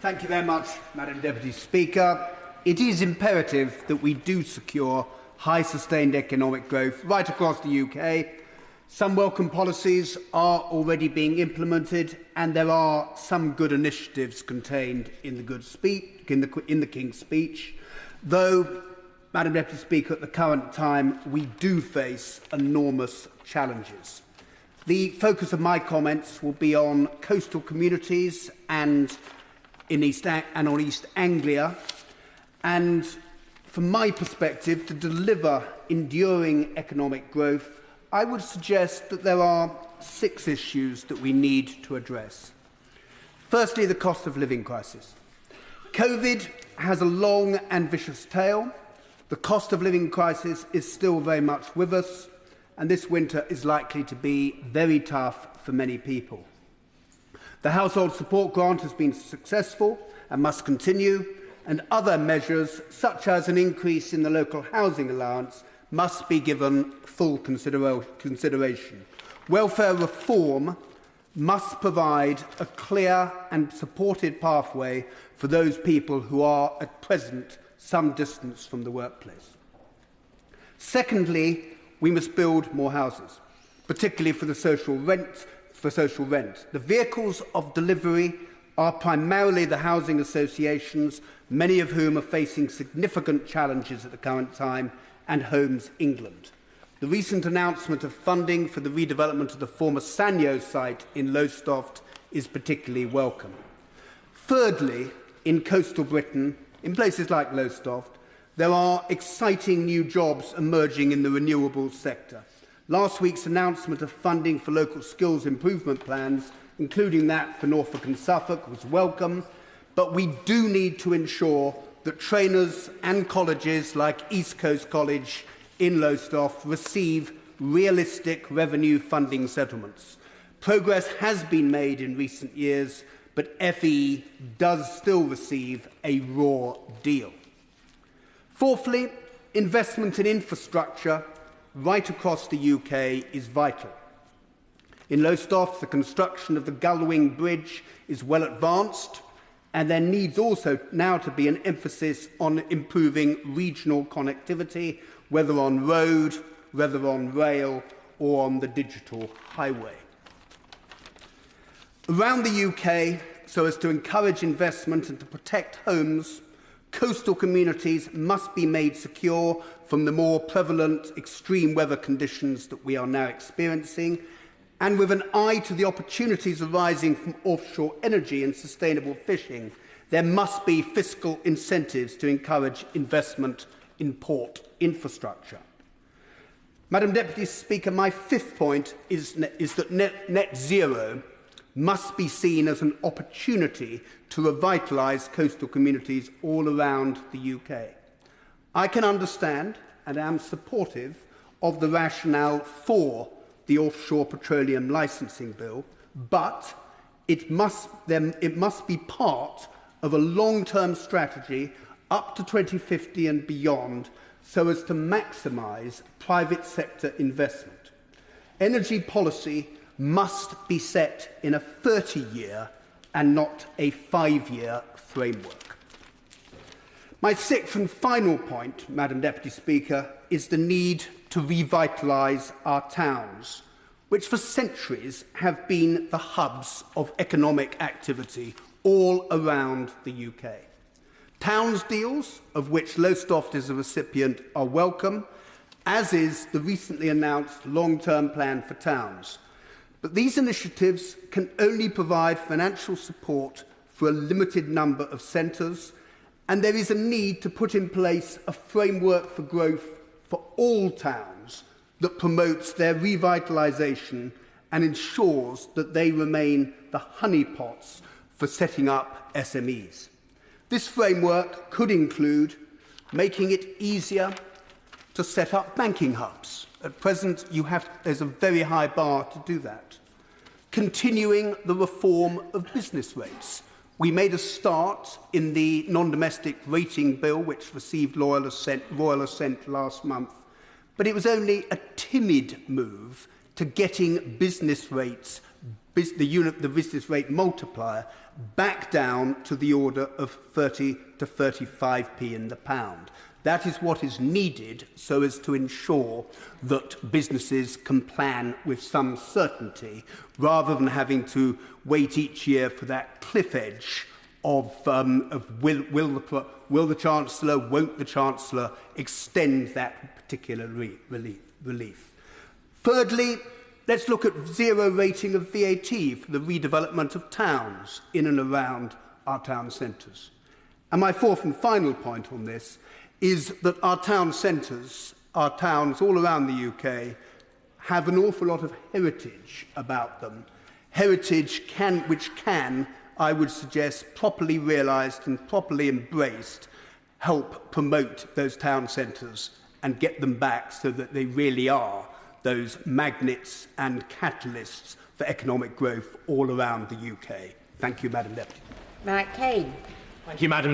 Thank you very much, Madam Deputy Speaker. It is imperative that we do secure high sustained economic growth right across the UK. Some welcome policies are already being implemented, and there are some good initiatives contained in the King's Speech. Though, Madam Deputy Speaker, at the current time, we do face enormous challenges. The focus of my comments will be on coastal communities and on East Anglia, and from my perspective, to deliver enduring economic growth, I would suggest that there are 6 issues that we need to address. Firstly, the cost of living crisis. COVID has a long and vicious tail. The cost of living crisis is still very much with us, and this winter is likely to be very tough for many people. The household support grant has been successful and must continue, and other measures, such as an increase in the local housing allowance, must be given full consideration. Welfare reform must provide a clear and supported pathway for those people who are at present some distance from the workplace. Secondly, we must build more houses, particularly for social rent. The vehicles of delivery are primarily the housing associations, many of whom are facing significant challenges at the current time, and Homes England. The recent announcement of funding for the redevelopment of the former Sanyo site in Lowestoft is particularly welcome. Thirdly, in coastal Britain, in places like Lowestoft, there are exciting new jobs emerging in the renewables sector. Last week's announcement of funding for local skills improvement plans, including that for Norfolk and Suffolk, was welcome, but we do need to ensure that trainers and colleges like East Coast College in Lowestoft receive realistic revenue funding settlements. Progress has been made in recent years, but FE does still receive a raw deal. Fourthly, investment in infrastructure right across the UK is vital. In Lowestoft, the construction of the Gullwing Bridge is well advanced, and there needs also now to be an emphasis on improving regional connectivity, whether on road, whether on rail, or on the digital highway. Around the UK, so as to encourage investment and to protect homes, coastal communities must be made secure from the more prevalent extreme weather conditions that we are now experiencing, and with an eye to the opportunities arising from offshore energy and sustainable fishing, there must be fiscal incentives to encourage investment in port infrastructure. Madam Deputy Speaker, my 5th point is that net zero must be seen as an opportunity to revitalise coastal communities all around the UK. I can understand and am supportive of the rationale for the Offshore Petroleum Licensing Bill, but it must be part of a long-term strategy up to 2050 and beyond so as to maximise private sector investment. Energy policy must be set in a 30-year and not a 5-year framework. My 6th and final point, Madam Deputy Speaker, is the need to revitalise our towns, which for centuries have been the hubs of economic activity all around the UK. Towns deals, of which Lowestoft is a recipient, are welcome, as is the recently announced long-term plan for towns. But these initiatives can only provide financial support for a limited number of centres, and there is a need to put in place a framework for growth for all towns that promotes their revitalisation and ensures that they remain the honeypots for setting up SMEs. This framework could include making it easier to set up banking hubs. At present, there's a very high bar to do that. Continuing the reform of business rates. We made a start in the non-domestic rating bill, which received royal assent last month, but it was only a timid move to getting business rates the business rate multiplier back down to the order of 30 to 35p in the pound. That is what is needed so as to ensure that businesses can plan with some certainty, rather than having to wait each year for that cliff edge of will the Chancellor, won't the Chancellor extend that particular relief. Thirdly, let's look at zero rating of VAT for the redevelopment of towns in and around our town centres. And my fourth and final point on this is that our town centres, our towns all around the UK, have an awful lot of heritage about them. Heritage which can, I would suggest, properly realised and properly embraced, help promote those town centres and get them back so that they really are those magnets and catalysts for economic growth all around the UK. Thank you, Madam Deputy. Mark Kane. Thank you, Madam